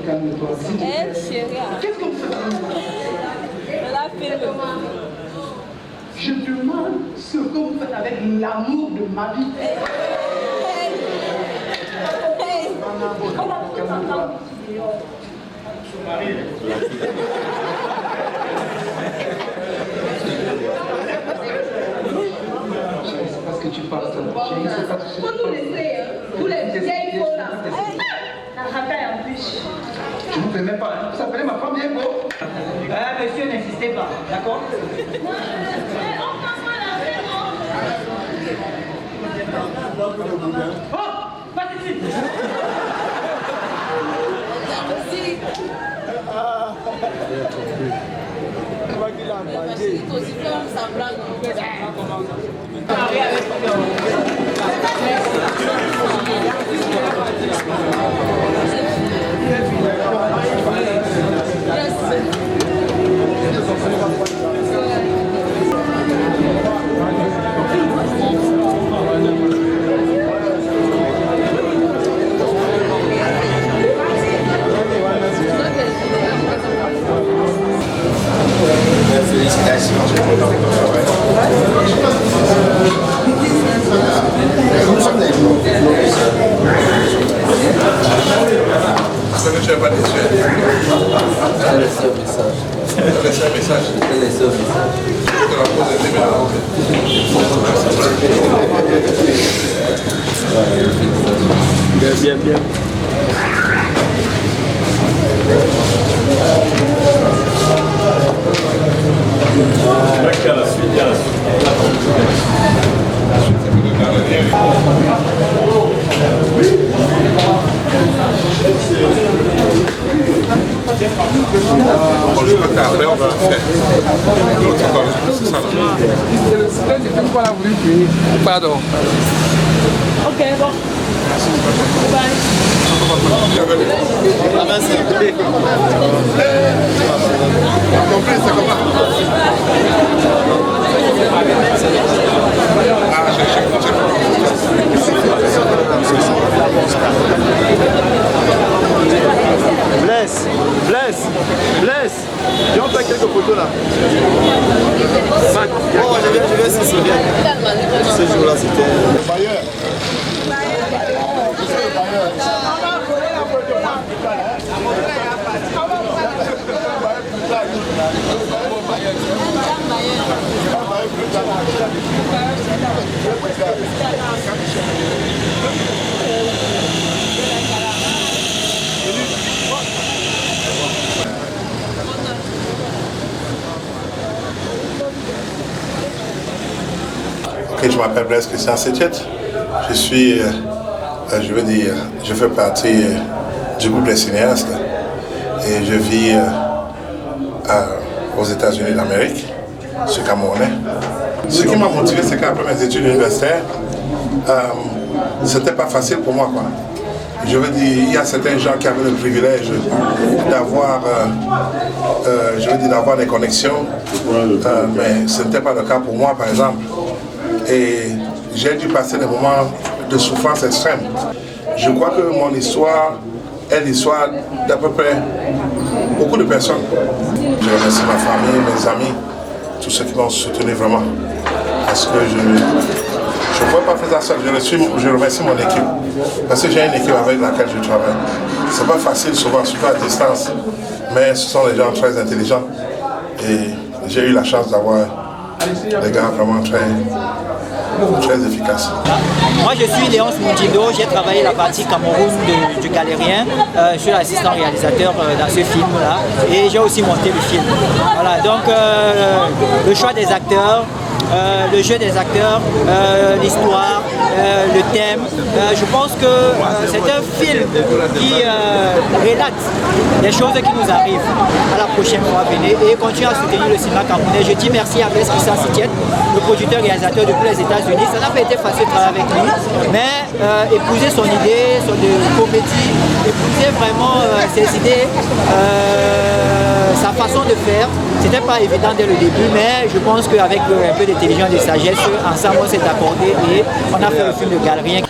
Calme-toi. Qu'est-ce qu'on fait? Je demande ce que vous faites avec l'amour de ma vie. Comment vous entendez? C'est parce que tu parles ça. Faut tout laisser, hein. Tous les vieilles faux là. La racaille en plus. Je ne vous permets pas, hein. Vous appelez ma femme bien beau. Monsieur, n'insistez pas, d'accord? Oh, pas ici. Félicitations. Est-ce que tu n'as pas de suite? Je t'ai laissé un message. Tu as laissé un message? Je t'ai laissé un message. Je te la pose et Bien, bien, bien. Bon, je crois qu'après on va faire l'autre corps, c'est ça. C'est pourquoi elle a voulu finir. Pardon. Ok, bon. Bye. Compris, c'est comment? Ah, j'ai Bless. Viens, on fait quelques photos là. Oh, je vais se souvenir. Ce jour-là, c'était. Ok, je m'appelle Blaise Christian Sétiet. Je suis, je fais partie du groupe des cinéastes et je vis aux États-Unis d'Amérique, je suis Camerounais. Ce qui m'a motivé, c'est qu'après mes études universitaires, c'était pas facile pour moi, quoi. Je veux dire, il y a certains gens qui avaient le privilège d'avoir d'avoir des connexions, mais ce n'était pas le cas pour moi, par exemple. Et j'ai dû passer des moments de souffrance extrême. Je crois que mon histoire est l'histoire d'à peu près beaucoup de personnes. Je remercie ma famille, mes amis, tous ceux qui m'ont soutenu vraiment. Parce que je ne pouvais pas faire ça seul. Je remercie mon équipe. Parce que j'ai une équipe avec laquelle je travaille. C'est pas facile souvent, surtout à distance. Mais ce sont des gens très intelligents. Et j'ai eu la chance d'avoir des gars vraiment très efficaces. Moi je suis Léonce Mundindo, j'ai travaillé la partie Cameroun du Galérien. Je suis l'assistant réalisateur dans ce film-là. Et j'ai aussi monté le film. Voilà, donc le choix des acteurs, le jeu des acteurs, l'histoire, le thème. Je pense que c'est un film qui relate les choses qui nous arrivent. À la prochaine fois, venez et continuez à soutenir le cinéma camerounais. Je dis merci à Blaise Christian Sétiet, le producteur réalisateur depuis les États-Unis. Ça n'a pas été facile de travailler avec lui, mais épouser son idée, son comédie, épouser vraiment ses idées, sa façon de faire. C'était pas évident dès le début, mais je pense qu'avec un peu d'intelligence et de sagesse, ensemble on s'est accordé et on a fait le film de Galérien.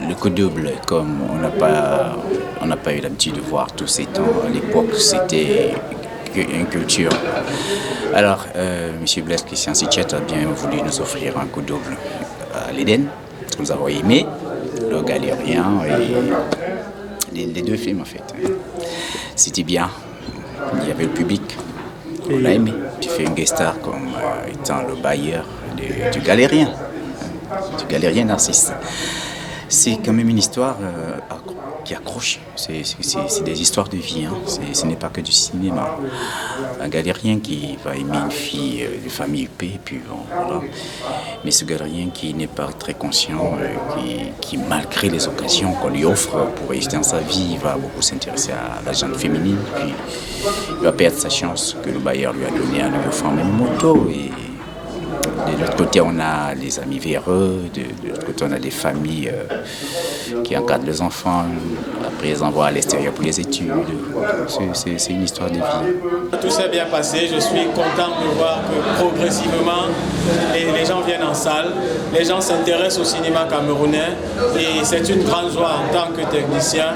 Le coup double, comme on n'a pas eu l'habitude de voir tous ces temps. À l'époque, c'était une culture. Alors, M. Blaise Christian Sitchet a bien voulu nous offrir un coup double à l'Éden, ce que nous avons aimé, Le Galérien et les deux films en fait. C'était bien, il y avait le public, on l'a aimé. Tu fais une guest star comme étant le bailleur du Galérien Narcisse. C'est quand même une histoire qui accroche. C'est des histoires de vie. Hein. Ce n'est pas que du cinéma. Un galérien qui va aimer une fille de famille huppée, puis bon, voilà. Mais ce galérien qui n'est pas très conscient, qui malgré les occasions qu'on lui offre pour réussir dans sa vie, va beaucoup s'intéresser à la gente féminine, puis il va perdre sa chance que le bailleur lui a donnée à lui offrir une moto. Et de l'autre côté, on a les amis véreux, de l'autre côté, on a des familles qui encadrent les enfants, après les envoient à l'extérieur pour les études. C'est une histoire de vie. Tout s'est bien passé, je suis content de voir que progressivement, les gens viennent en salle, les gens s'intéressent au cinéma camerounais et c'est une grande joie en tant que technicien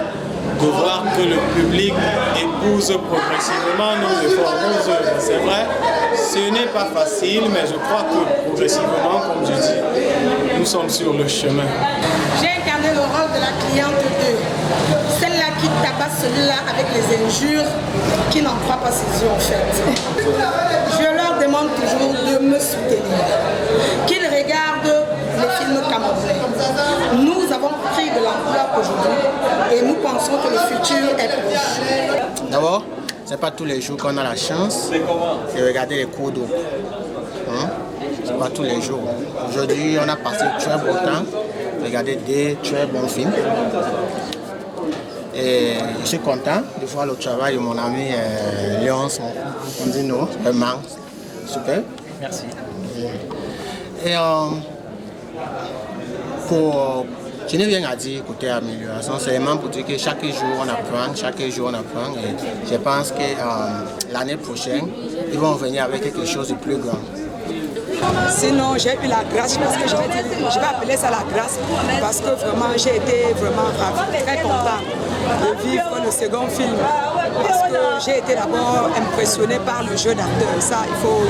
de voir que le public épouse progressivement nos efforts, nos œuvres. C'est vrai, ce n'est pas facile, mais je crois que progressivement, comme je dis, nous sommes sur le chemin. J'ai incarné le rôle de la cliente 2, celle-là qui tabasse celui-là avec les injures, qui n'en croit pas ses yeux en fait. Je leur demande toujours de me soutenir, qu'ils regardent les films camerounais. Nous avons pris de l'ampleur aujourd'hui et nous pensons que le futur est proche. D'abord, ce n'est pas tous les jours qu'on a la chance de regarder les cours d'eau. Ce n'est pas tous les jours. Aujourd'hui, on a passé très beau temps de regarder des très bons films. Et je suis content de voir le travail de mon ami Léonce Mondino, vraiment super. Merci. Et pour je n'ai rien à dire côté amélioration, c'est vraiment pour dire que chaque jour on apprend, et je pense que l'année prochaine, ils vont venir avec quelque chose de plus grand. Sinon, j'ai eu la grâce, parce que je vais appeler ça la grâce, parce que vraiment, j'ai été vraiment ravie, très content de vivre le second film. Parce que j'ai été d'abord impressionné par le jeu d'acteur, ça il faut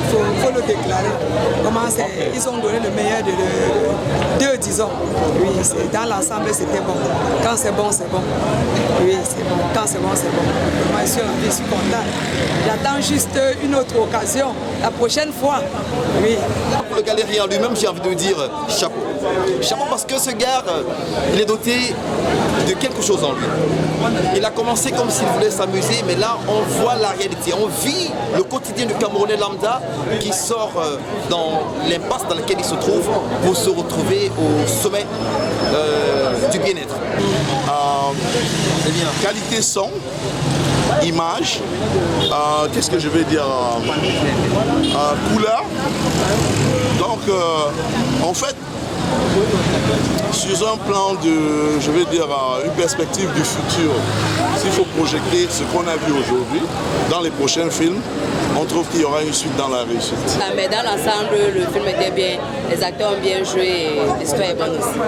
le déclarer. Comment ils ont donné le meilleur d'eux, disons. Oui, dans l'ensemble c'était bon. Quand c'est bon, c'est bon. Oui, c'est bon. Quand c'est bon, c'est bon. Moi je suis content. J'attends juste une autre occasion, la prochaine fois. Oui. Pour le galérien lui-même, j'ai envie de dire chapeau. Chapeau parce que ce gars, il est doté de quelque chose en lui. Il a commencé comme s'il voulait s'amuser, mais là on voit la réalité, on vit le quotidien du Camerounais lambda qui sort dans l'impasse dans laquelle il se trouve pour se retrouver au sommet du bien-être. Qualité son, image, qu'est-ce que je vais dire, couleur. Donc en fait, sur un plan de, je vais dire, une perspective du futur, s'il faut projeter ce qu'on a vu aujourd'hui, dans les prochains films, on trouve qu'il y aura une suite dans la réussite. Mais dans l'ensemble, le film était bien, les acteurs ont bien joué et l'histoire est bonne aussi.